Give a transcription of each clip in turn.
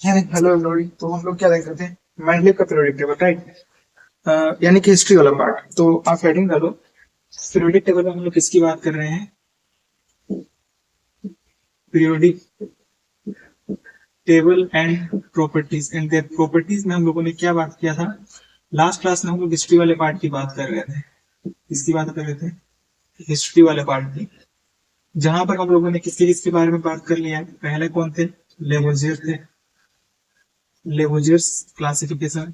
Hello everybody. तो हम लोग क्या देख रहे थे? मेंडलीव का पीरियोडिक टेबल, राइट? यानी कि हिस्ट्री वाला पार्ट। तो आप हेडिंग डालो। पीरियोडिक टेबल में हम लोग किसकी बात कर रहे हैं? Periodic table and properties and their properties में हम लोगों ने क्या बात किया था? लास्ट क्लास में हम लोग हिस्ट्री वाले पार्ट की बात कर रहे थे। किसकी बात कर रहे थे? हिस्ट्री वाले पार्ट की। जहां पर हम लोगों ने किसके किसके बारे में बात कर लिया है? पहले कौन थे? लेवोजियर थे, लेवोजियर्स क्लासिफिकेशन।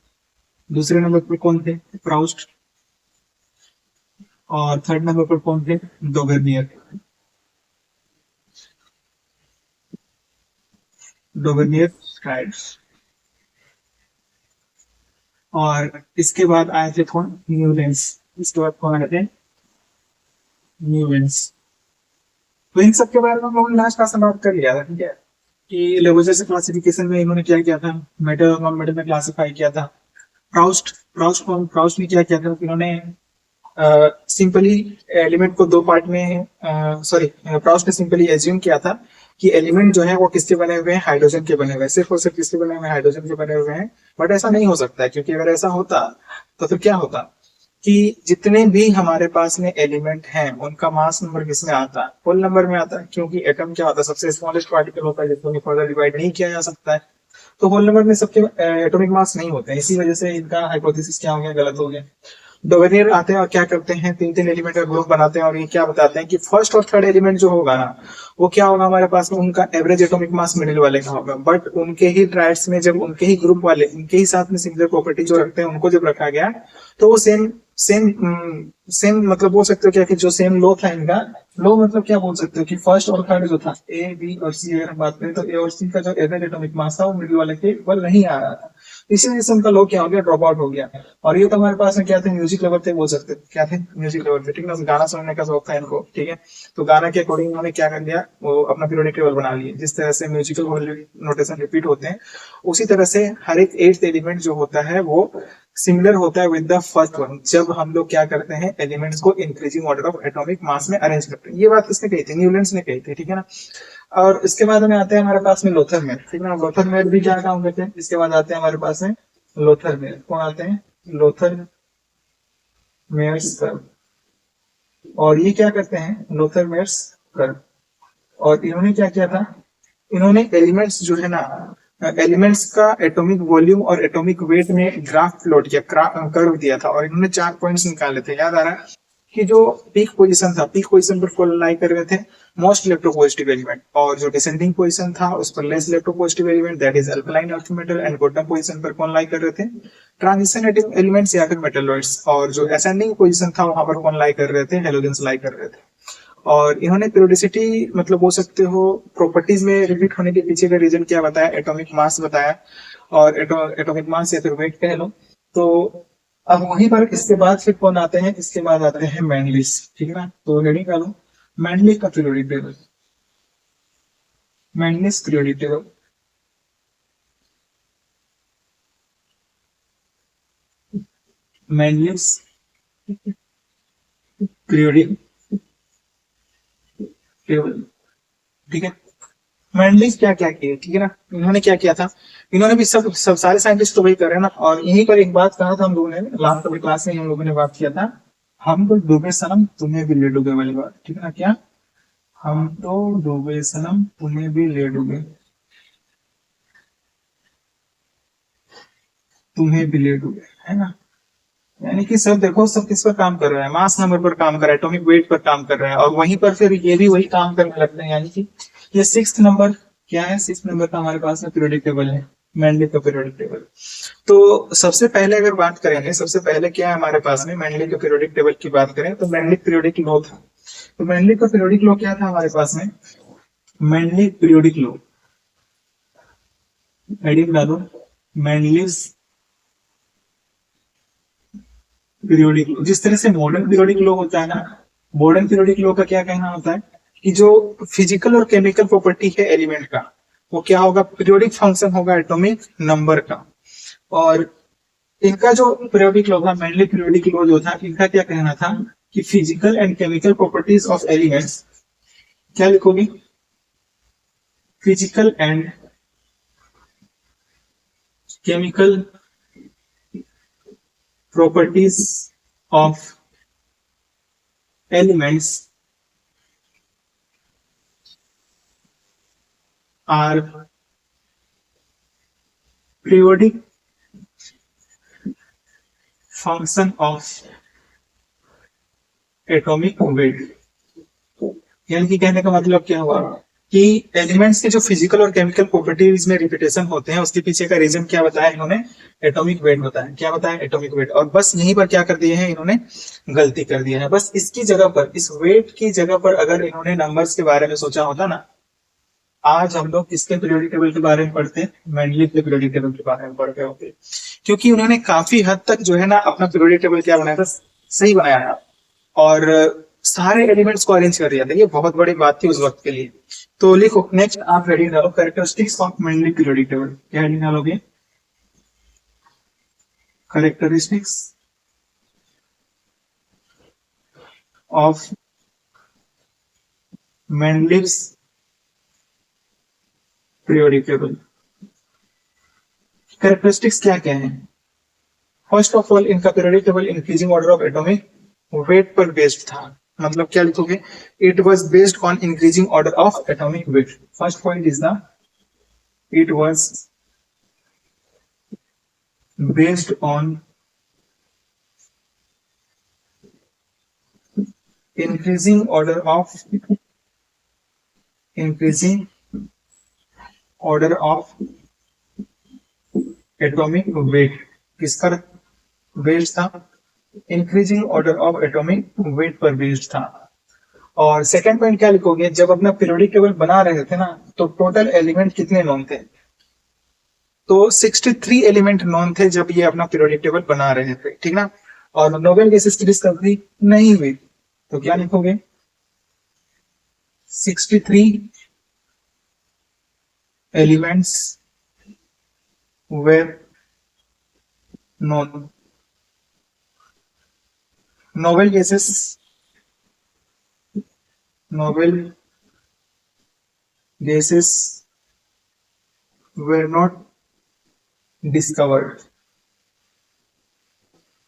दूसरे नंबर पर कौन थे? प्राउस्ट। और थर्ड नंबर पर कौन थे? डोबेनियर। डोबेनियर ट्राइब्स। और इसके बाद आए थे कौन? न्यूलैंड्स। इसके बाद कौन आए थे? न्यूलैंड्स। तो इन सब के बारे में हम लोगों ने लास्ट क्लास में बात कर लिया था, ठीक है? कि लेवोजर से क्लासिफिकेशन में इन्होंने क्या किया था? मेटल और नॉन मेटल में क्लासिफाई किया था। प्राउस्ट प्राउस्ट ने क्या किया था? इन्होंने सिंपली एलिमेंट को दो पार्ट में, सॉरी, प्राउस्ट ने सिंपली एज्यूम किया था कि एलिमेंट जो है वो किसके बने हुए हैं? हाइड्रोजन के बने हुए हैं, सिर्फ और सिर्फ किसके बने हुए हैं? हाइड्रोजन के बने हुए हैं। बट ऐसा नहीं हो सकता है, क्योंकि अगर ऐसा होता तो फिर क्या होता कि जितने भी हमारे पास में एलिमेंट हैं उनका मास नंबर किसमें आता है? होल नंबर में आता है, क्योंकि एटम क्या होता है? सबसे स्मॉलेस्ट पार्टिकल होता है जिसको फर्दर डिवाइड नहीं किया जा सकता है। तो होल नंबर में सबके एटॉमिक मास नहीं होते हैं, इसी वजह से इनका हाइपोथेसिस क्या हो गया? गलत हो गया। डोवेनियर आते हैं और क्या करते हैं? तीन तीन एलिमेंट का ग्रुप बनाते हैं और ये क्या बताते हैं कि फर्स्ट और थर्ड एलिमेंट जो होगा ना, वो क्या होगा हमारे पास में? उनका एवरेज एटॉमिक मास मिडिल वाले का होगा। बट उनके ही ट्राइड्स में जब उनके ही ग्रुप वाले उनके ही साथ में सिमिलर प्रॉपर्टी जो रखते हैं उनको जब रखा गया, तो वो सेम सेम सेम मतलब बोल सकते हो क्या कि जो सेम लो था इनका, लो मतलब क्या बोल सकते हो कि फर्स्ट और थर्ड जो था, ए बी और सी, अगर हम बात करें तो ए और सी का जो एवरेज एटॉमिक मास था वो मिडिल वाले के इक्वल नहीं आ रहा था। इसी वजह से उनका लो क्या हो गया? ड्रॉप आउट हो गया। और ये तो हमारे पास में क्या थे? म्यूजिक लवर थे, बोल सकते थे क्या थे? म्यूजिक लवर थे, ठीक ना? गाना सुनने का शौक था इनको, ठीक है? तो गाना के अकॉर्डिंग उन्होंने क्या कर दिया? वो अपना पीरियोडिक टेबल बना लिए। जिस तरह से म्यूजिकल नोटेशन रिपीट होते हैं, उसी तरह से हर एक एट्थ एलिमेंट जो होता है वो सिमिलर होता है विद द फर्स्ट वन, जब हम लोग क्या करते हैं? एलिमेंट्स को increasing order of atomic mass में अरेंज करते हैं। ये बात किसने कही थी? न्यूलैंड्स ने कही थी, ठीक है ना? और इसके बाद हमें आते हैं हमारे पास में लोथर मेयर, ठीक है ना? लोथर मेयर भी क्या काम करते हैं? इसके बाद आते हैं हमारे पास में लोथर मेयर। कौन आते हैं? Lothar Meyer's curve. और ये क्या करते हैं? Lothar Meyer's curve. और इन्होंने क्या किया था? इन्होंने एलिमेंट्स जो है ना, एलिमेंट्स का एटॉमिक वॉल्यूम और एटॉमिक वेट में ग्राफ प्लॉट किया, कर्व दिया था। और इन्होंने 4 पॉइंट्स निकाले थे, याद आ रहा है? कि जो पीक पोजीशन था, पीक पोजीशन पर कौन लाई कर रहे थे? Most electropositive element. और जो डिसेंडिंग पोजीशन था उस पर less electropositive element, that is alkaline earth metal. And bottom position पर कौन लाई कर रहे थे? ट्रांजिशन एलिमेंट्स या फिर मेटलॉइड्स। और जो असेंडिंग पोजीशन था वहां पर कौन लाई कर रहे थे? हेलोजेंस लाई कर रहे थे। और इन्होंने पीरियोडिसिटी मतलब बोल सकते हो प्रॉपर्टीज में रिपीट होने के पीछे का रीजन क्या बताया? एटॉमिक मास बताया। और एटॉमिक मास या फिर वेट कह लो। तो अब वहीं पर इसके बाद फिर कौन आते हैं? इसके बाद आते हैं मैंडलिस, ठीक है ना? तो हेडिंग डालो, मैंडलिस का periodic table. Mendeleev's periodic table. Mendeleev's periodic table, ठीक है? मैंडलिस क्या क्या किए, ठीक है ना? इन्होंने क्या किया था? इन्होंने भी सब सब सारे साइंटिस्ट तो वही कर रहे हैं ना। और यहीं पर एक बात कहा था हम लोगों ने, लास्ट वाली क्लास में हम लोगों ने बात किया था, हम तो डूबे सनम तुम्हें भी ले डूबे वाली बात, ठीक है ना? क्या? हम तो डूबे सनम तुम्हें भी ले डूबे, तुम्हें भी ले डूबे, है ना? यानी कि सब देखो, सब किस पर काम कर रहा है? मास नंबर पर काम कर रहा है, एटॉमिक वेट पर काम कर रहा है। और वहीं पर फिर ये भी वही काम करने लगते हैं। यानी कि ये सिक्स नंबर क्या है? सिक्स नंबर का हमारे पास में पीरियोडिक टेबल है, मैंडलिक का पीरियोडिक टेबल। तो सबसे पहले अगर बात करेंगे, सबसे पहले क्या है हमारे पास में? मैंडलिक के पीरियोडिक टेबल की बात करें तो मैंडलिक पीरियोडिक लॉ था। तो मैंडलिक का पीरियोडिक लॉ क्या था हमारे पास में? मैंडलिक पीरियोडिक लॉ, हेडिंग डालो, मैंडलिस पीरियोडिक लॉ। जिस तरह से मॉडर्न पीरियोडिक लॉ होता है ना, मॉडर्न पीरियोडिक लॉ का क्या कहना होता है कि जो फिजिकल और केमिकल प्रॉपर्टी है एलिमेंट का, वो क्या होगा? पीरियोडिक फंक्शन होगा एटॉमिक नंबर का। और इनका जो पीरियोडिक लॉ था, मेनली पीरियोडिक लॉ जो था, इनका क्या कहना था कि physical and chemical properties of elements, क्या लिखोगे? Physical and chemical properties of elements are periodic function of atomic weight। यानी कि कहने का मतलब क्या हुआ कि एलिमेंट्स के जो फिजिकल और केमिकल प्रॉपर्टीज में रिपीटेशन होते हैं उसके पीछे का रीजन क्या बताया इन्होंने, एटॉमिक वेट बताया। क्या बताया, एटॉमिक वेट। और बस यहीं पर क्या कर दिए हैं इन्होंने, गलती कर दिया है। बस इसकी जगह पर, इस वेट की जगह पर अगर इन्होंने नंबर्स के बारे में सोचा होता ना, आज हम लोग किसके पीरियोडिक टेबल के बारे में पढ़ते हैं, मेंडलीव के पीरियोडिक टेबल के बारे में पढ़ते होते। क्योंकि उन्होंने काफी हद तक जो है ना अपना पीरियोडिक टेबल क्या बनाया था, सही बनाया था और सारे एलिमेंट्स को अरेंज कर दिया था। ये बहुत बड़ी बात थी उस वक्त के लिए। तो लिखो नेक्स्ट, आप हेडिंग डालो characteristics of Mendeleev periodic table. क्या हेडिंग डालोगे, characteristics of Mendeleev's periodic table. Characteristics क्या क्या है? फर्स्ट ऑफ ऑल इनका periodic table increasing order of atomic weight पर बेस्ड था। मतलब क्या लिखोगे, it was based on increasing order of atomic weight. First point is the it was based on increasing order of atomic weight. किस पर based था, increasing order of atomic weight पर based था। और सेकंड पॉइंट क्या लिखोगे, जब अपना पीरियोडिक टेबल बना रहे थे ना तो टोटल एलिमेंट कितने नोन थे, तो 63 एलिमेंट नोन थे जब ये अपना पीरियोडिक टेबल बना रहे थे, ठीक ना। और नोबेल गैसेस की डिस्कवरी नहीं हुई, तो क्या लिखोगे, 63 elements were known. Noble gases were not discovered।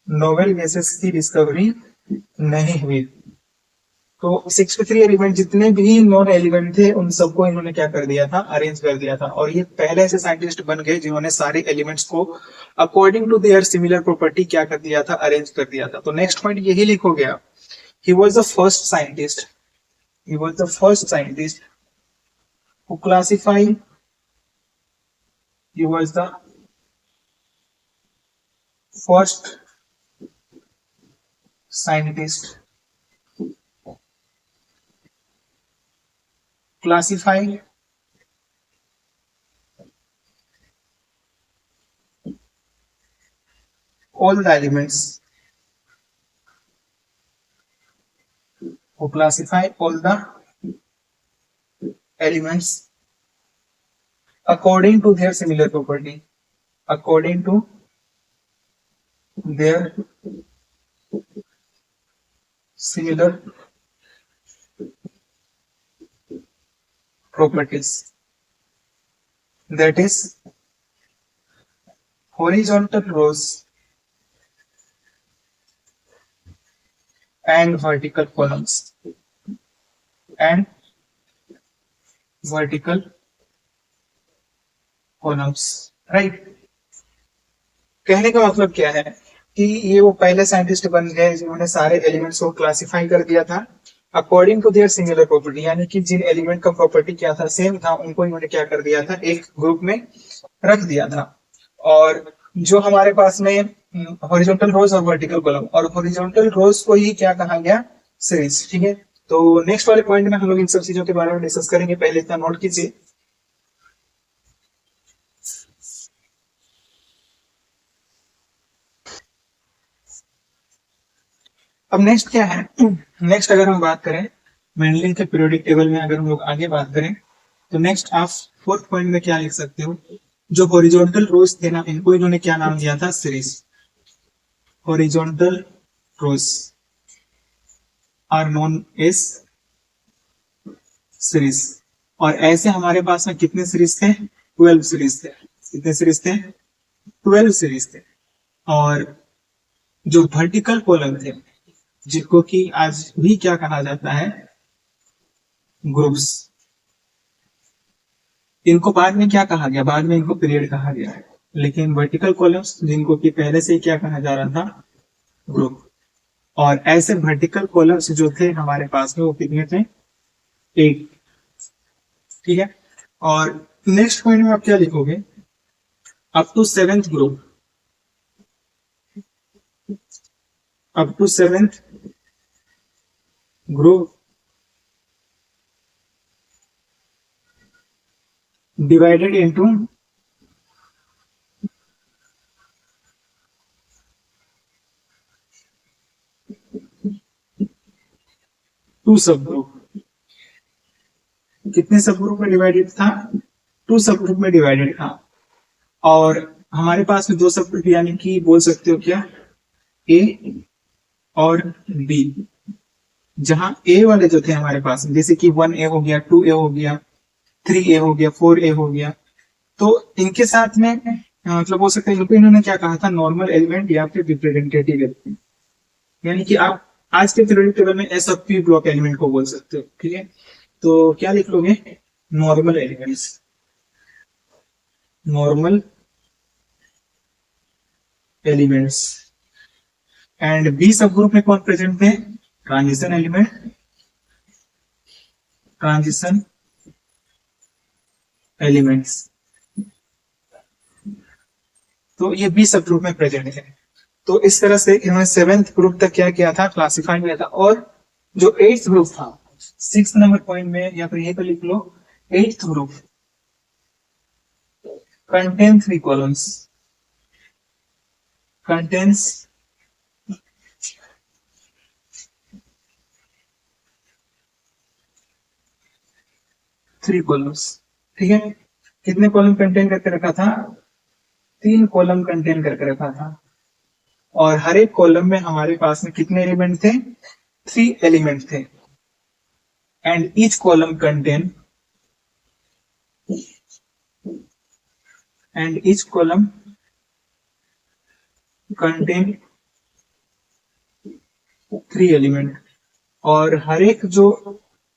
Noble gases की डिस्कवरी नहीं हुई। तो 63 एलिमेंट जितने भी नॉन एलिमेंट थे उन सबको इन्होंने क्या कर दिया था, अरेंज कर दिया था। और ये पहले ऐसे साइंटिस्ट बन गए जिन्होंने सारे एलिमेंट्स को according to their similar property क्या कर दिया था, अरेंज कर दिया था। तो नेक्स्ट पॉइंट यही लिखोगे आप, he was the first scientist, he was the first scientist who classified, he was the first scientist classified all the elements, who classify all the elements according to their similar property, according to their similar properties, that is horizontal rows and vertical columns and vertical columns, right. कहने का मतलब क्या है कि ये वो पहले scientist बन गए जिन्होंने सारे एलिमेंट्स को क्लासिफाई कर दिया था according to their similar property. यानी कि जिन एलिमेंट का प्रॉपर्टी क्या था, सेम था, उनको इन्होंने क्या कर दिया था, एक ग्रुप में रख दिया था। और जो हमारे पास में हॉरिजॉन्टल रोज और वर्टिकल कॉलम, और हॉरिजॉन्टल रोज को ही क्या कहा गया, सीरीज, ठीक है। तो नेक्स्ट वाले पॉइंट में हम लोग इन सब चीजों के बारे में डिस्कस करेंगे, पहले इतना नोट कीजिए। अब नेक्स्ट क्या है, नेक्स्ट अगर हम बात करें मेंडलिव के पीरियोडिक टेबल में, अगर हम लोग आगे बात करें तो नेक्स्ट आप फोर्थ पॉइंट में क्या लिख सकते हो, जो हॉरिजॉन्टल रोज थे ना, इनको इन्होंने क्या नाम दिया था, series. Horizontal rows are known as series. और ऐसे हमारे पास में कितने सीरीज थे, 12 सीरीज थे। कितने सीरीज थे, 12 सीरीज थे। और जो वर्टिकल कॉलम थे, जिनको कि आज भी क्या कहा जाता है, ग्रुप्स, इनको बाद में क्या कहा गया, बाद में इनको पीरियड कहा गया है। लेकिन वर्टिकल कॉलम्स जिनको कि पहले से ही क्या कहा जा रहा था, ग्रुप। और ऐसे वर्टिकल कॉलम्स जो थे हमारे पास में वो कितने थे, 8। ठीक है। और नेक्स्ट पॉइंट में आप क्या लिखोगे, up to 7th group, up to 7th group divided into 2 सब ग्रुप। कितने सब ग्रुप में डिवाइडेड था, 2 सब ग्रुप में डिवाइडेड था। और हमारे पास में 2 सब ग्रुप, यानी कि बोल सकते हो क्या, ए और बी। जहां ए वाले जो थे हमारे पास, जैसे कि 1A हो गया, 2A हो गया, 3A हो गया, 4A हो गया, तो इनके साथ में मतलब हो सकता है इनको इन्होंने क्या कहा था, नॉर्मल एलिमेंट या फिर रिप्रेजेंटेटिव एलिमेंट। यानी कि आप आज के पीरियोडिक टेबल में S of P block element को बोल सकते हो। ठीक है, तो क्या लिख लोगे, normal elements, normal elements. And B sub group में कौन प्रेजेंट थे, ट्रांजिशन एलिमेंट, ट्रांजिशन एलिमेंट्स। तो ये बी सब ग्रुप में प्रेजेंट है। तो इस तरह से इन्होंने 7th ग्रुप तक क्या किया था, क्लासिफाई किया था। और जो 8th ग्रुप था, 6 नंबर पॉइंट में या फिर यहीं पर लिख लो, 8th group contain 3 columns, contains 3 columns। ठीक है, कितने कॉलम कंटेन करके रखा था, 3 कॉलम कंटेन करके रखा था। और हर एक कॉलम में हमारे पास में कितने एलिमेंट थे, 3 एलिमेंट थे। And each column contain, and each column contain 3 element. और हर एक जो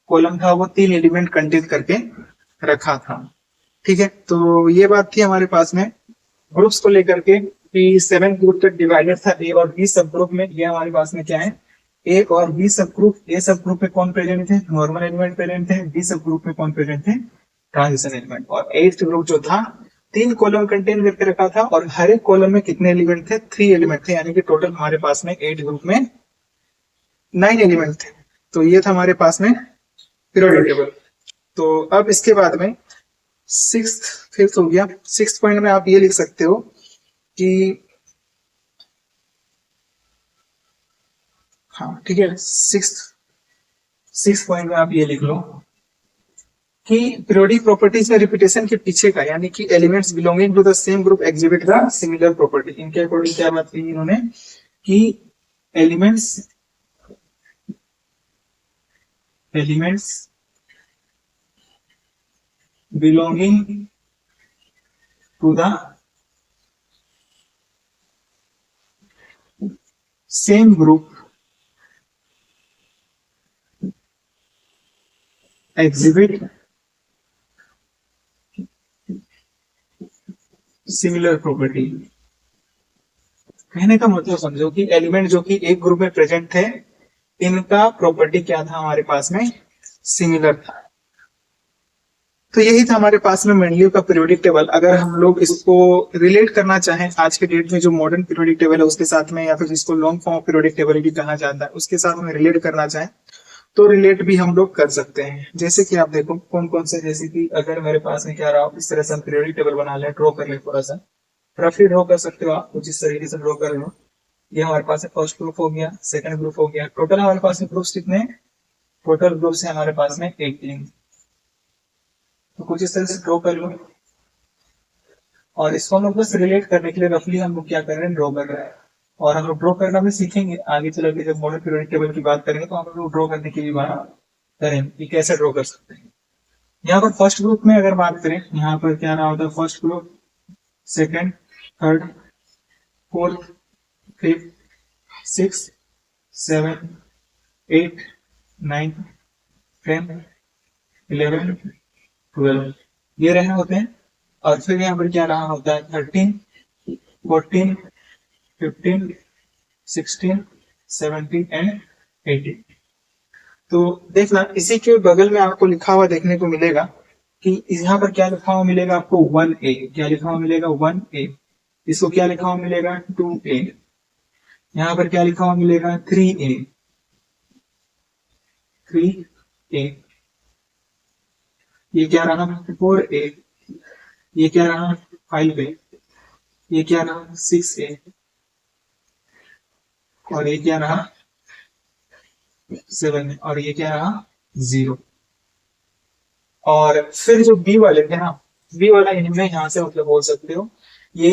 कॉलम था वो 3 एलिमेंट कंटेन करके रखा था। ठीक है, तो ये बात थी हमारे पास में ग्रुप्स को लेकर के कि 7 ग्रुप तक डिवाइडेड था ए और बी सब ग्रुप में। ये हमारे पास में क्या है, ए और बी सब ग्रुप। ए सब ग्रुप में कौन प्रेजेंट थे, नॉर्मल एलिमेंट प्रेजेंट थे। बी सब ग्रुप में कौन प्रेजेंट थे, ट्रांजिशन एलिमेंट। और 8th ग्रुप जो था, 3 कॉलम कंटेन करके रखा था और हर एक कॉलम में कितने एलिमेंट थे, 3 एलिमेंट थे। यानी कि टोटल हमारे पास में 8 ग्रुप में 9 एलिमेंट थे। तो ये था हमारे पास में पीरियोडिक टेबल। तो अब इसके बाद में 5th हो गया। 6th पॉइंट में आप ये लिख सकते हो कि, हाँ ठीक है, 6th पॉइंट में आप ये लिख लो कि पीरियोडिक प्रॉपर्टीज में रिपीटेशन के पीछे का, यानी कि elements belonging to the same group exhibit the similar property. इनके अकॉर्डिंग क्या बात की इन्होंने कि elements belonging to the same group exhibit similar property। कहने का मतलब समझो कि एलिमेंट जो कि एक ग्रुप में प्रेजेंट थे, इनका प्रॉपर्टी क्या था, हमारे पास में सिमिलर था। तो यही था हमारे पास में मेंडलीव का पीरियोडिक टेबल। अगर हम लोग इसको रिलेट करना चाहें आज के डेट में जो मॉडर्न पीरियोडिक टेबल है उसके साथ में, या फिर जिसको लॉन्ग फॉर्म पीरियोडिक टेबल भी कहा जाता है, उसके साथ में रिलेट करना चाहें तो रिलेट भी हम लोग कर सकते हैं। जैसे कि आप देखो कौन कौन से, जैसे कि अगर मेरे पास में क्या रहा, इस तरह से हम पीरियोडिक टेबल बना ले, ड्रॉ कर ले, थोड़ा सा रफली ड्रॉ कर सकते हो आप, कुछ इस तरीके से ड्रॉ कर लो। ये हमारे पास फर्स्ट ग्रुप हो गया, सेकंड ग्रुप हो गया। टोटल हमारे पास में ग्रुप्स कितने, टोटल ग्रुप्स है हमारे पास में 18। तो कुछ इस तरह से ड्रॉ कर लो। और इसको हम लोग बस रिलेट करने के लिए रफली हम लोग क्या कर रहे हैं, ड्रॉ कर रहे हैं। और हम लोग ड्रॉ करना भी सीखेंगे आगे चल के, जब मॉडर्न पीरियोडिक टेबल की बात करेंगे तो हम लोग ड्रॉ करने की भी बात करें कि कैसे ड्रॉ कर सकते हैं। यहाँ पर फर्स्ट ग्रुप में अगर बात करें, यहाँ पर क्या रहा होता है, first group, second, third, fourth, fifth, six, seven, eight, nine, 10, 11, 12, ये रहे होते हैं। और फिर यहाँ पर क्या रहा होता है 13, 14, 15, 16, 17 एंड 18। तो देखना इसी के बगल में आपको लिखा हुआ देखने को मिलेगा कि यहाँ पर क्या लिखा हुआ मिलेगा आपको 1A, क्या लिखा हुआ मिलेगा 1A, इसको क्या लिखा हुआ मिलेगा 2A, यहाँ पर क्या लिखा हुआ मिलेगा 3A, 3A, ये क्या रहा 4A, ये क्या रहा 5A, ये क्या रहा 6A, और ये क्या रहा 7, और ये क्या रहा 0। और फिर जो बी वाले थे ना, बी वाला इनमें यहां से मतलब बोल सकते हो ये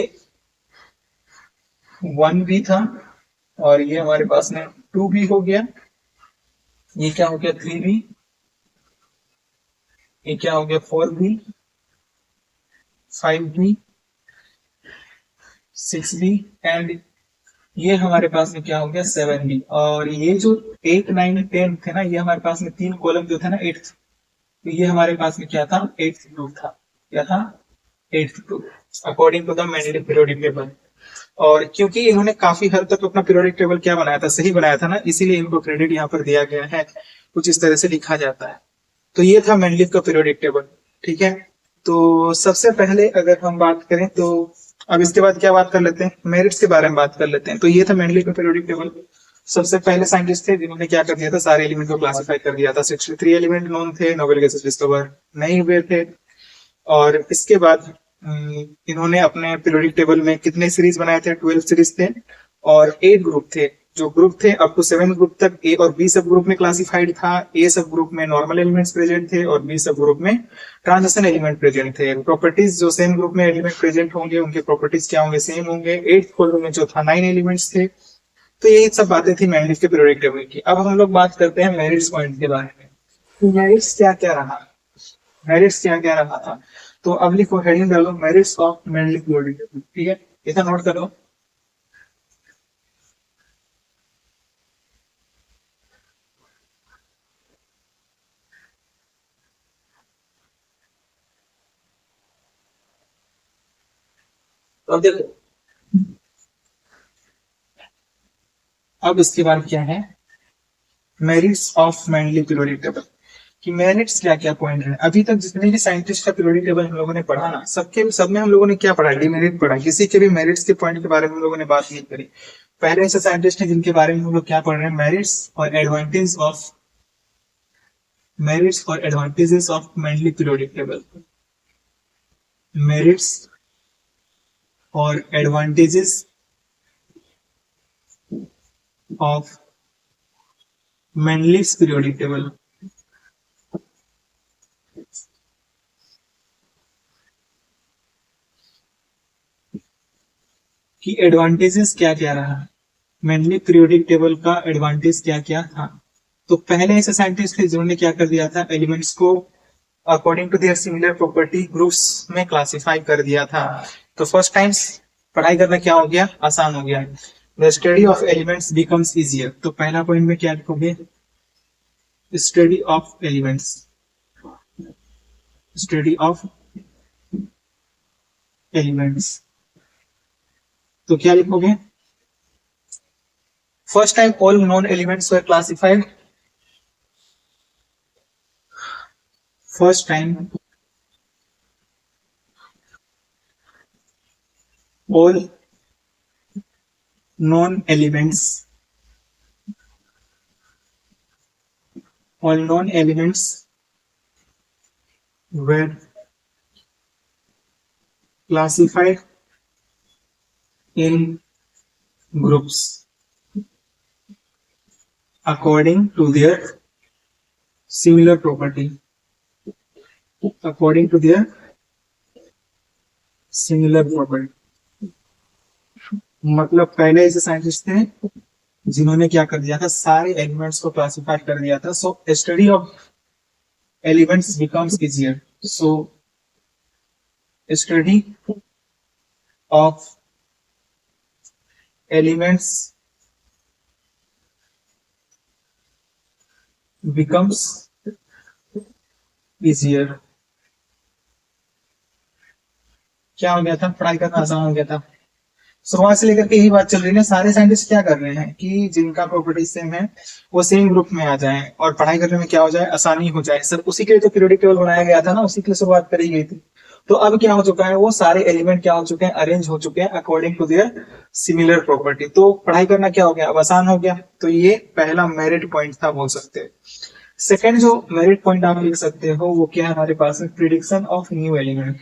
1B था, और ये हमारे पास में 2B हो गया, ये क्या हो गया 3B, ये क्या हो गया 4B, 5B, 6B, एंड ये हमारे पास में क्या हो गया 7B। और ये जो 8, 9, 10 थे ना, ये हमारे पास में 3 कॉलम जो थे ना 8, तो ये हमारे पास में क्या था 8th ग्रुप था, क्या था 8th group according to the mandatory periodic table. और क्योंकि इन्होंने काफी हद तक अपना पीरियोडिक टेबल क्या बनाया था, सही बनाया था ना, इसीलिए इनको क्रेडिट यहाँ पर दिया गया है, कुछ इस तरह से लिखा जाता है। तो ये था मेंडलीव का पीरियोडिक टेबल, ठीक है। तो सबसे पहले अगर हम बात करें तो अब इसके बाद क्या बात कर लेते हैं, मेरिट्स के बारे में बात कर लेते हैं। तो ये था मेंडलीव का पीरियोडिक टेबल। सबसे पहले साइंटिस्ट थे जिन्होंने क्या कर दिया था, सारे एलिमेंट को क्लासिफाई कर दिया था। 63 एलिमेंट नोन थे, नोबेल गैसेस डिस्कवर नहीं हुए थे। और इसके बाद इन्होंने अपने पीरियोडिक टेबल में कितने सीरीज बनाए थे, 12 सीरीज थे, और 8 ग्रुप थे। जो ग्रुप थे अप टू 7 ग्रुप तक ए और बी सब ग्रुप में क्लासिफाइड था। ए सब ग्रुप में नॉर्मल एलिमेंट्स प्रेजेंट थे और बी सब ग्रुप में ट्रांजिशन एलिमेंट प्रेजेंट थे। प्रॉपर्टीज जो सेम ग्रुप में एलिमेंट प्रेजेंट होंगे उनके प्रॉपर्टीज क्या होंगे, सेम होंगे। 8th कॉलम में जो था 9 एलिमेंट्स थे। तो यही सब बातें थी मेंडलीव के पीरियोडिक टेबल की। अब हम लोग बात करते हैं मेरिट्स पॉइंट के बारे में। तो मेरिट्स क्या क्या रहा, मेरिट्स क्या क्या रहा था। तो अब लिखो हेडिंग डालो merits of Mendeleev periodic table, ठीक है, इतना नोट करो। तो अब देखो, अब इसके बाद क्या है merits of Mendeleev periodic table कि मेरिट्स क्या क्या पॉइंट है। अभी तक जितने भी साइंटिस्ट का पीरियोडिक टेबल हम लोगों ने पढ़ा ना, सबके सब में हम लोगों ने क्या पढ़ा, डिमेरिट पढ़ा। किसी के भी मेरिट्स के पॉइंट के बारे में हम लोगों ने बात नहीं करी। पहले ऐसे साइंटिस्ट हैं जिनके बारे में हम लोग क्या पढ़ रहे हैं, मेरिट्स और एडवांटेज ऑफ, मेरिट्स और advantages of Mendeleev periodic table. Merits और advantages of Mendeleev periodic table. कि एडवांटेजेस क्या क्या रहा, मेंडलीव पीरियोडिक टेबल का एडवांटेज क्या क्या था। तो पहले ऐसे साइंटिस्ट थे जिन्होंने क्या कर दिया था, एलिमेंट्स को according to their similar property groups में क्लासिफाई कर दिया था। तो फर्स्ट टाइम पढ़ाई करना क्या हो गया, आसान हो गया। The study of elements becomes easier. तो पहला पॉइंट में क्या लिखोगे, study of elements, study of elements. तो क्या लिखोगे, first time all non elements were classified, first time all known elements, all known elements were classified in groups according to their similar property, according to their similar property। मतलब पहले ऐसे scientist थे जिन्होंने क्या कर दिया था, सारे एलिमेंट्स को क्लासिफाई कर दिया था। So study of elements becomes easier. So study of elements becomes easier. क्या हो गया था, पढ़ाई करना आसान हो गया था। शुरुआत से लेकर के यही बात चल रही है ना, सारे साइंटिस्ट क्या कर रहे हैं कि जिनका प्रॉपर्टीज सेम है वो सेम ग्रुप में आ जाएं और पढ़ाई करने में क्या हो जाए, आसानी हो जाए। सर उसी के लिए तो पीरियोडिक टेबल बनाया गया था ना, उसी के लिए शुरुआत करी गई थी। तो अब क्या हो चुका है, वो सारे एलिमेंट क्या हो चुके हैं, अरेंज हो चुके हैं according to their similar property. तो पढ़ाई करना क्या हो गया, अब आसान हो गया। तो ये पहला मेरिट पॉइंट था बोल सकते हैं। सेकंड जो मेरिट पॉइंट आप लिख सकते हो वो क्या है हमारे पास में, prediction of new element.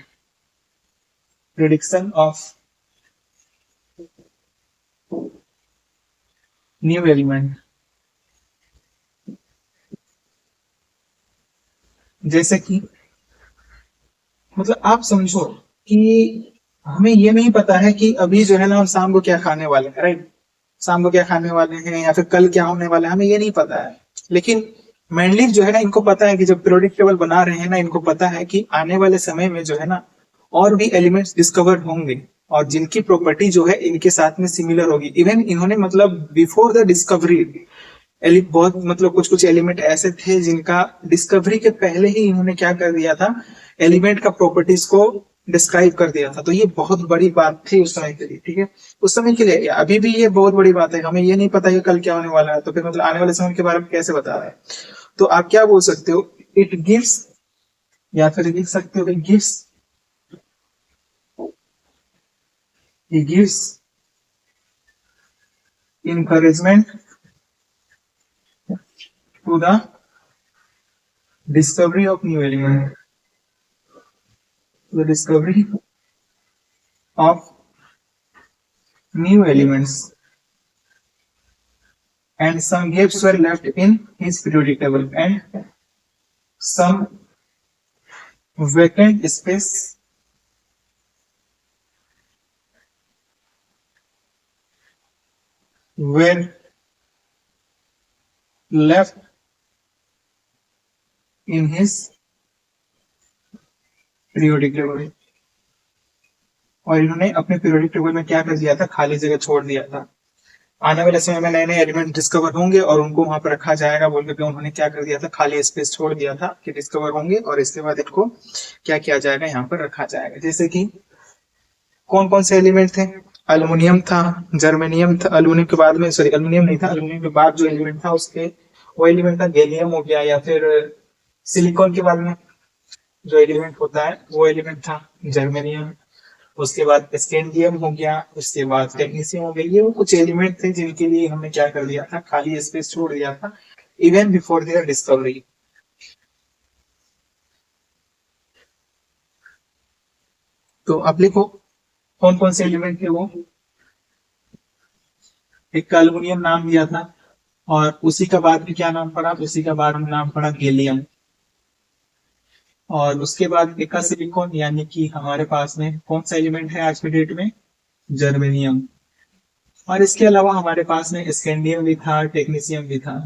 Prediction of new element. जैसे कि मतलब आप समझो कि हमें ये नहीं पता है कि अभी जो है ना हम शाम को क्या खाने वाले हैं, राइट। शाम को क्या खाने वाले हैं या फिर कल क्या होने वाला है, हमें ये नहीं पता है। लेकिन मेनली जो है ना, इनको पता है कि जब पीरियोडिक टेबल बना रहे हैं ना, इनको पता है कि आने वाले समय में जो है ना और भी एलिमेंट्स डिस्कवर्ड होंगे और जिनकी प्रॉपर्टी जो है इनके साथ में सिमिलर होगी। इवन इन्होंने मतलब बिफोर द डिस्कवरी बहुत मतलब कुछ कुछ एलिमेंट ऐसे थे जिनका डिस्कवरी के पहले ही इन्होंने क्या कर दिया था, एलिमेंट का प्रॉपर्टीज को डिस्क्राइब कर दिया था। तो ये बहुत बड़ी बात थी उस समय के लिए, ठीक है। उस समय के लिए, अभी भी ये बहुत बड़ी बात है। हमें ये नहीं पता कि कल क्या होने वाला है, तो फिर मतलब आने वाले समय के बारे में कैसे बता रहे हैं। तो आप क्या बोल सकते हो, इट गिव्स, या फिर लिख सकते हो gives, gives encouragement to the discovery of new element, the discovery of new elements, and some gaps were left in his periodic table, and some vacant space were left in his periodic table। और इन्होंने अपने periodic table में क्या कर दिया था, खाली जगह छोड़ दिया था। आने वाले समय में नए नए एलिमेंट डिस्कवर होंगे और उनको वहां पर रखा जाएगा बोल करके उन्होंने क्या कर दिया था, खाली स्पेस छोड़ दिया था कि डिस्कवर होंगे और इसके बाद इनको क्या किया जाएगा, यहाँ पर रखा जाएगा। जैसे कि कौन कौन से एलिमेंट थे, अल्युमिनियम था, जर्मेनियम था, अल्युमिनियम के बाद में, सॉरी अल्युमिनियम नहीं था, अल्युमिनियम के बाद जो एलिमेंट था उसके, वो एलिमेंट था गैलियम हो गया, या फिर सिलिकॉन के बाद में जो एलिमेंट होता है वो एलिमेंट था जर्मेनियम। उसके बाद स्कैंडियम हो गया, उसके बाद टेक्नीशियम हो गया। ये वो कुछ एलिमेंट थे जिनके लिए हमने क्या कर दिया था, खाली स्पेस छोड़ दिया था इवन बिफोर देयर डिस्कवरी। तो आप लिखो कौन कौन से एलिमेंट थे वो। एक का अल्युमिनियम नाम दिया था और उसी का बाद में क्या नाम पड़ा, उसी का बाद में नाम पड़ा गैलियम। और उसके बाद एक का सिलिकॉन, यानी कि हमारे पास में कौन सा एलिमेंट है आज के डेट में, जर्मेनियम। और इसके अलावा हमारे पास में स्कैंडियम भी था, टेक्नीशियम भी था।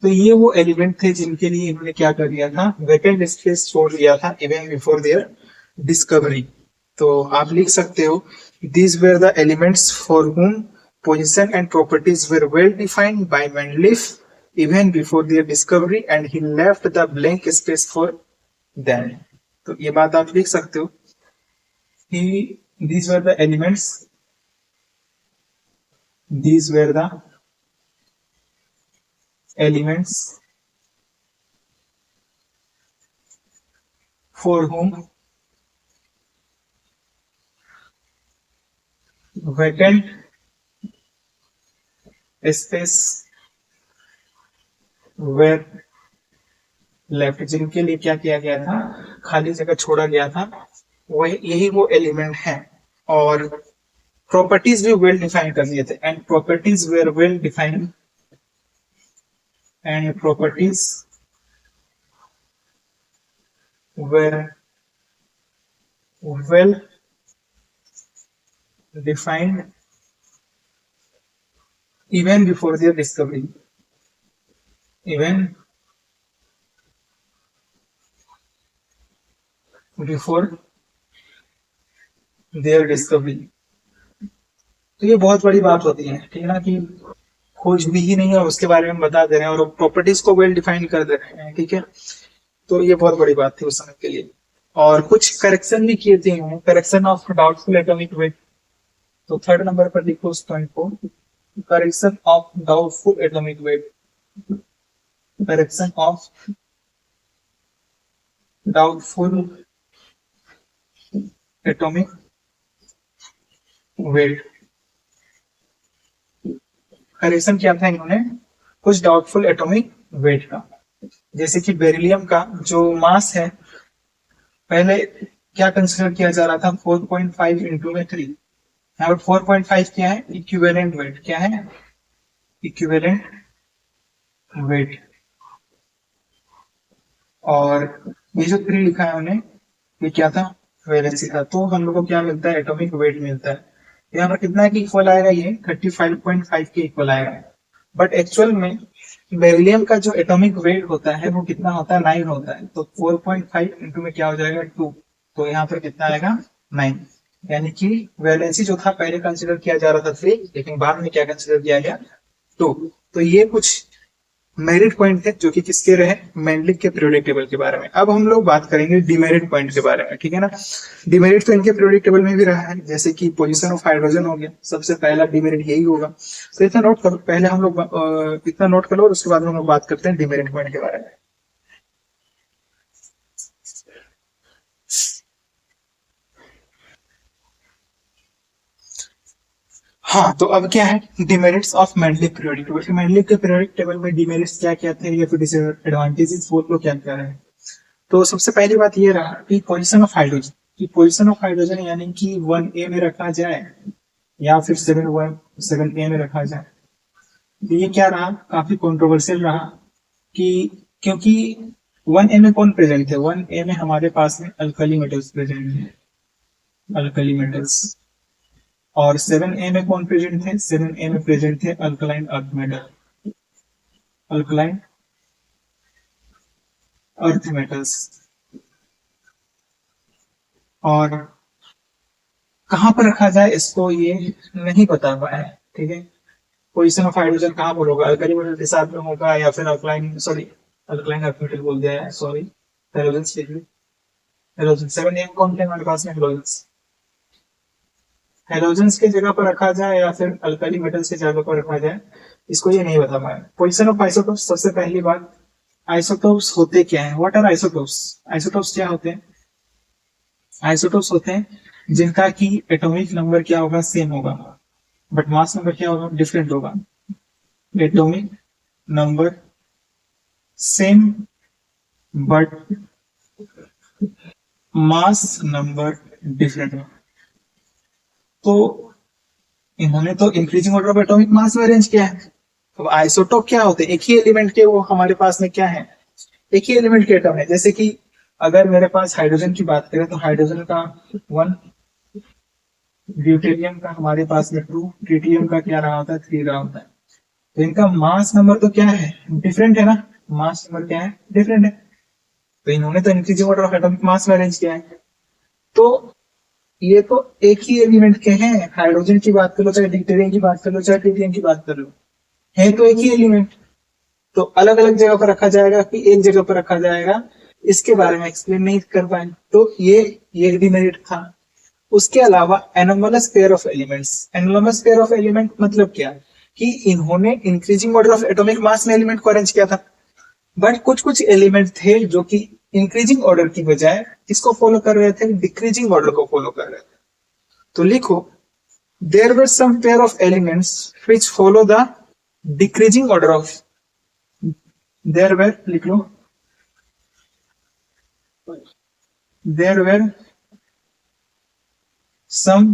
तो ये वो एलिमेंट थे जिनके लिए इन्होंने क्या कर दिया था, वेकेंट स्पेस छोड़ दिया था इवन बिफोर देयर डिस्कवरी। तो आप लिख सकते हो, these were the elements for whom position and properties were well defined by Mendeleev even before their discovery and he left the blank space for them। तो ये बात आप लिख सकते हो कि these were the elements, these were the elements for whom vacant space were left, जिनके लिए क्या किया गया था, खाली जगह छोड़ा गया था। वही यही वो एलिमेंट है। और प्रॉपर्टीज भी वेल डिफाइन कर दिए थे, and properties were well defined, and properties were well defined even before their discovery, even before their discovery. तो ये बहुत बड़ी बात होती है, ठीक है ना, कि खोज भी ही नहीं है और उसके बारे में बता दे रहे हैं और प्रॉपर्टीज को वेल डिफाइन कर दे रहे हैं, ठीक है। तो ये बहुत बड़ी बात थी उस समय के लिए। और कुछ करेक्शन भी किए थे इन्होंने, correction of doubtful atomic weight. तो थर्ड नंबर पर लिखो उस पॉइंट को, correction of doubtful atomic weight, correction of doubtful atomic weight. Correction किया था इन्होंने कुछ डाउटफुल एटॉमिक वेट का, जैसे कि बेरिलियम का जो मास है, पहले क्या कंसिडर किया जा रहा था, 4.5 इंटू में 3। यहाँ पर 4.5 क्या है, इक्विवेलेंट वेट, क्या है, इक्विवेलेंट वेट। और ये जो 3 लिखा है उन्हें, ये क्या था, वैलेंसी था। तो हम लोग को क्या मिलता है, एटॉमिक वेट मिलता है। यहाँ पर कितना के इक्वल आएगा, ये 35.5 के इक्वल आएगा। बट एक्चुअल में बेरिलियम का जो एटॉमिक वेट होता है वो कितना होता है, 9 होता है। तो 4.5 इंटू में क्या हो जाएगा, 2। तो यहाँ पर कितना आएगा, 9। यानी कि वैलेंसी जो था पहले कंसिडर किया जा रहा था 3, लेकिन बाद में क्या कंसिडर किया गया, 2। तो ये कुछ मेरिट पॉइंट है जो कि किसके रहे, मेंडलिक के पीरियोडिक टेबल के बारे में। अब हम लोग बात करेंगे डिमेरिट पॉइंट के बारे में, ठीक है ना। डिमेरिट तो इनके पीरियोडिक टेबल में भी रहा है, जैसे कि पोजीशन ऑफ हाइड्रोजन हो गया, सबसे पहला डिमेरिट यही होगा। तो इतना नोट करो, पहले हम लोग इतना नोट कर लो और उसके बाद हम लोग बात करते हैं डिमेरिट पॉइंट के बारे में। हाँ, तो अब क्या है, डिमेरिट्स ऑफ मेंडलिक पीरियोडिक टेबल। मेंडलिक के पीरियोडिक टेबल में डिमेरिट्स क्या क्या थे या फिर डिसएडवांटेजेस वो लोग क्या क्या है। तो सबसे पहली बात ये रहा कि पोजीशन ऑफ हाइड्रोजन, कि पोजीशन ऑफ हाइड्रोजन यानी कि 1A में रखा जाए या फिर 7A में रखा जाए। तो ये क्या रहा, काफी कंट्रोवर्शियल रहा कि, क्योंकि 1A में कौन प्रेजेंट थे, 1A में हमारे पास में अल्कली मेटल्स प्रेजेंट है, अल्कली मेटल्स। और 7A में कौन प्रेजेंट थे, 7A में प्रेजेंट थे alkaline earth metal, alkaline earth metals. और कहाँ पर रखा जाए इसको ये नहीं बता पाया है, ठीक है। पोजीशन ऑफ हाइड्रोजन कहाँ पर होगा, अल्कली मेटल के साथ में होगा या फिर alkaline, sorry alkaline earth metal बोल दिया है, सॉरी हेलोजन्स लिख ली। हेलोजन 7A कौन थे हमारे पास में, हेलोजन्स। हेलोजन्स की जगह पर रखा जाए या फिर अल्कली मेटल्स की जगह पर रखा जाए, इसको ये नहीं बता पाया। पोजीशन ऑफ आइसोटोप्स, सबसे पहली बात, आइसोटोप्स होते क्या है, व्हाट आर आइसोटोप्स। आइसोटोप्स क्या होते हैं, आइसोटोप्स होते हैं जिनका की एटॉमिक नंबर क्या होगा, सेम होगा, बट मास नंबर क्या होगा, डिफरेंट होगा। Atomic number same but mass number different होगा। तो इन्होंने तो increasing order of atomic mass में अरेंज किया है। तो आइसोटोप क्या होते हैं, एक ही एलिमेंट के वो हमारे पास में क्या है, एक ही एलिमेंट के एटम है। जैसे कि अगर मेरे पास हाइड्रोजन की बात करें तो हाइड्रोजन का 1, ड्यूटेरियम का हमारे पास में 2, ट्रिटियम का क्या रहा होता है, 3 रहा होता है। तो इनका मास नंबर तो क्या है, डिफरेंट है ना, मास नंबर क्या है, डिफरेंट है। तो इन्होंने तो increasing order of atomic mass में अरेंज किया है। तो ये तो एक ही एलिमेंट के हैं, हाइड्रोजन की बात कर लो, चाहे ड्यूटेरियम की बात कर लो, चाहे ट्रिटियम की बात कर लो, है तो एक ही एलिमेंट। तो अलग अलग जगह पर रखा जाएगा कि एक जगह पर रखा जाएगा, इसके बारे में एक्सप्लेन नहीं कर पाए। तो ये डिमेरिट था। उसके अलावा anomalous pair of elements, anomalous pair of element मतलब क्या, कि इन्होंने increasing order of atomic mass में एलिमेंट को अरेंज किया था, बट कुछ कुछ एलिमेंट थे जो कि इंक्रीजिंग ऑर्डर की बजाय किसको फॉलो कर रहे थे, डिक्रीजिंग ऑर्डर को फॉलो कर रहे थे। तो लिखो, there were some pair of elements which follow the decreasing order of, there were लिख लो, there were some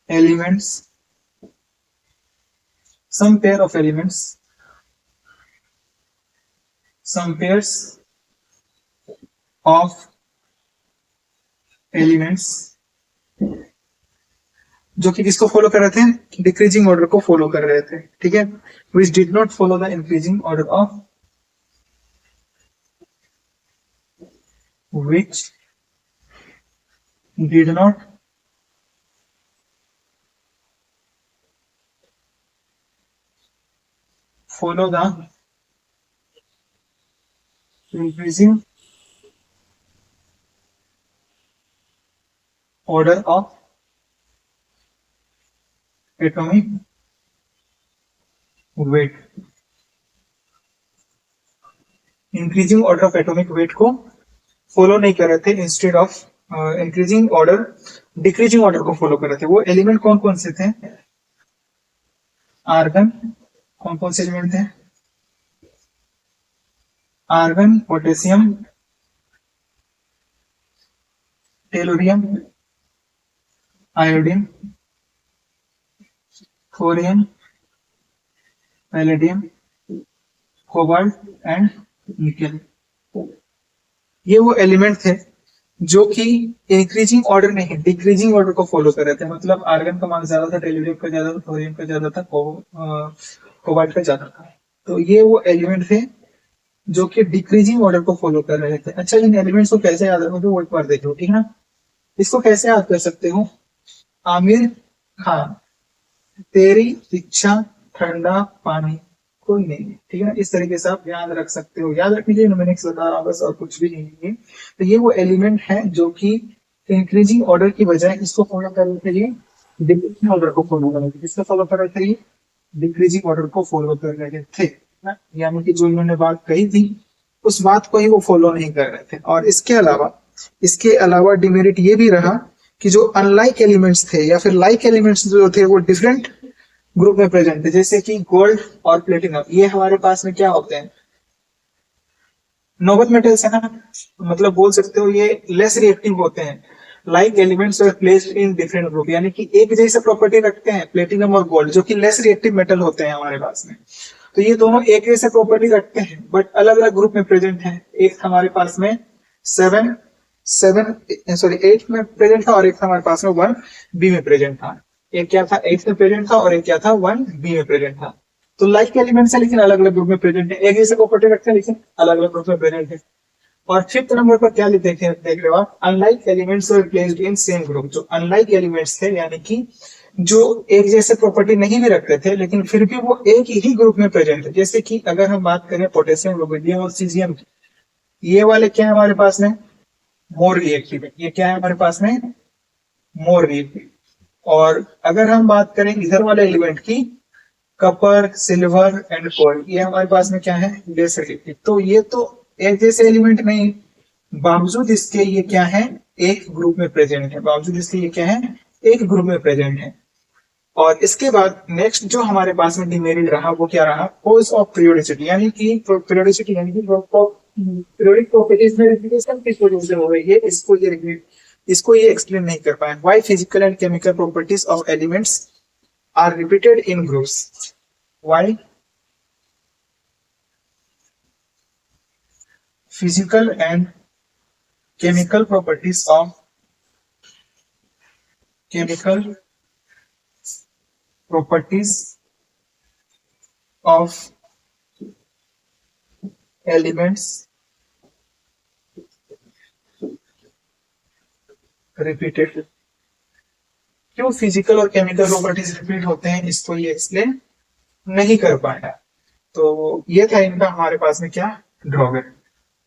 elements, some pair of elements, some pairs of elements जो कि किसको फॉलो कर रहे थे, डिक्रीजिंग ऑर्डर को फॉलो कर रहे थे, ठीक है। Which did not follow the increasing order of, which did not follow the increasing order of atomic weight। Increasing order of atomic weight को फॉलो नहीं कर रहे थे, instead of increasing order decreasing order को फॉलो कर रहे थे। वो एलिमेंट कौन कौन से थे? आर्गन, कौन कौन से एलिमेंट थे? Argon, potassium, tellurium, iodine, thorium, palladium, cobalt and nickel. ये वो एलिमेंट थे जो कि इंक्रीजिंग ऑर्डर नहीं डिक्रीजिंग ऑर्डर को फॉलो कर रहे थे। मतलब आर्गन का मान ज्यादा था, टेलोरियम का ज्यादा था, थोरियम का ज्यादा था, कोबाल्ट का ज्यादा था। तो ये वो एलिमेंट थे जो कि डिक्रीजिंग ऑर्डर को फॉलो कर रहे थे। अच्छा, इन एलिमेंट्स को कैसे याद रखोगे वो एक बार देखो, ठीक है ना। इसको कैसे याद कर सकते हो? आमिर खान, तेरी इच्छा ठंडा पानी कोई नहीं, ठीक है ना। इस तरीके से आप याद रख सकते हो। याद रखने के लिए मैंने बता रहा हूँ बस, और कुछ भी नहीं है। तो ये वो एलिमेंट है जो कि इंक्रीजिंग ऑर्डर की बजाय इसको फॉलो कर रहे थे, ये डिक्रीजिंग ऑर्डर को फॉलो कर रहे थे। किसको फॉलो कर रहे थे? ये डिक्रीजिंग ऑर्डर को फॉलो कर रहे थे ना। यानी कि जो इन्होंने बात कही थी उस बात को ही वो फॉलो नहीं कर रहे थे। और इसके अलावा डिमेरिट ये भी रहा कि जो अनलाइक एलिमेंट्स थे या फिर लाइक एलिमेंट्स जो थे वो डिफरेंट ग्रुप में प्रेजेंट है। जैसे कि गोल्ड और प्लेटिनम, ये हमारे पास में क्या होते हैं? नोबल मेटल्स है ना। मतलब बोल सकते हो ये लेस रिएक्टिव होते हैं। Like elements are placed in different group, यानी कि एक जैसे प्रॉपर्टी रखते हैं प्लेटिनम और गोल्ड, जो कि लेस रिएक्टिव मेटल होते हैं हमारे पास में। तो ये दोनों एक जैसे प्रॉपर्टी रखते हैं बट अलग अलग ग्रुप में प्रेजेंट है। एक हमारे पास में 8 में प्रेजेंट था और एक हमारे पास में 1 बी में प्रेजेंट था। एक क्या था? 8 में प्रेजेंट था और एक क्या था? 1 बी में प्रेजेंट था। तो लाइक एलिमेंट्स है लेकिन अलग अलग ग्रुप में प्रेजेंट है। एक जैसे प्रॉपर्टी रखते हैं लेकिन अलग अलग ग्रुप में प्रेजेंट है। और फिफ्थ नंबर पर क्या देख रहे हो आप? Unlike elements are placed in same group. जो अनलाइक एलिमेंट्स थे यानी कि जो एक जैसे प्रॉपर्टी नहीं भी रखते थे लेकिन फिर भी वो एक ही ग्रुप में प्रेजेंट है। जैसे कि अगर हम बात करें पोटेशियम, रुबिडियम और सीजियम की, ये वाले क्या है हमारे पास में? मोर रिएक्टिव है। ये क्या है हमारे पास में? More reactive. और अगर हम बात करें इधर वाले एलिमेंट की, कपर, सिल्वर एंड गोल्ड, ये हमारे पास में क्या है? Less reactive. तो ये तो एक जैसे एलिमेंट नहीं, बावजूद इसके ये क्या है? एक ग्रुप में प्रेजेंट है। बावजूद इसके ये क्या है? एक ग्रुप में प्रेजेंट है। और इसके बाद नेक्स्ट जो हमारे पास में डिमेरिट रहा वो क्या रहा? कोर्स ऑफ पीरियोडिसिटी, यानी कि पीरियोडिसिटी यानी कि पीरियोडिक प्रॉपर्टीज में रिपीटेशन किस वजह से हो रही है, इसको ये एक्सप्लेन नहीं कर पाए। Why physical and chemical properties of elements are repeated in groups? Why physical and chemical properties of elements repeated। क्यों फिजिकल और केमिकल प्रॉपर्टीज रिपीट होते हैं इसको ये एक्सप्लेन नहीं कर पाया। तो ये था इनका हमारे पास में क्या? ड्रॉबैक।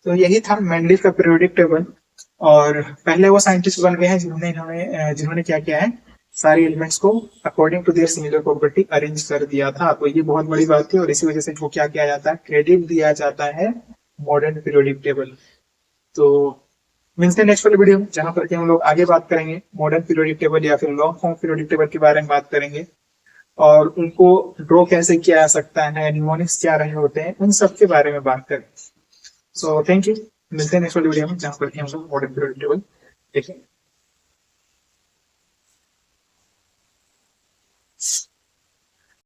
तो यही था मेंडलीफ का पीरियोडिक टेबल। और पहले वो साइंटिस्ट बन गए हैं जिन्होंने क्या किया है? सारी एलिमेंट्स को according to their similar property arrange कर दिया था। तो ये बहुत बड़ी बात थी और इसी वजह से इनको क्या किया जाता है? क्रेडिट दिया जाता है मॉडर्न पीरियोडिक टेबल। तो मिलते हैं नेक्स्ट वाले वीडियो में जहां पर हम लोग आगे बात करेंगे मॉडर्न पीरियोडिक टेबल या फिर लॉन्ग फॉर्म पीरियोडिक टेबल के बारे में बात करेंगे और उनको ड्रॉ कैसे किया जा सकता है, निमोनिक्स क्या रहे होते हैं, उन सब के बारे में बात करेंगे। So thank you. मिलते हैं नेक्स्ट वीडियो में जहां पर हम लोग मॉडर्न पीरियोडिक टेबल देखेंगे।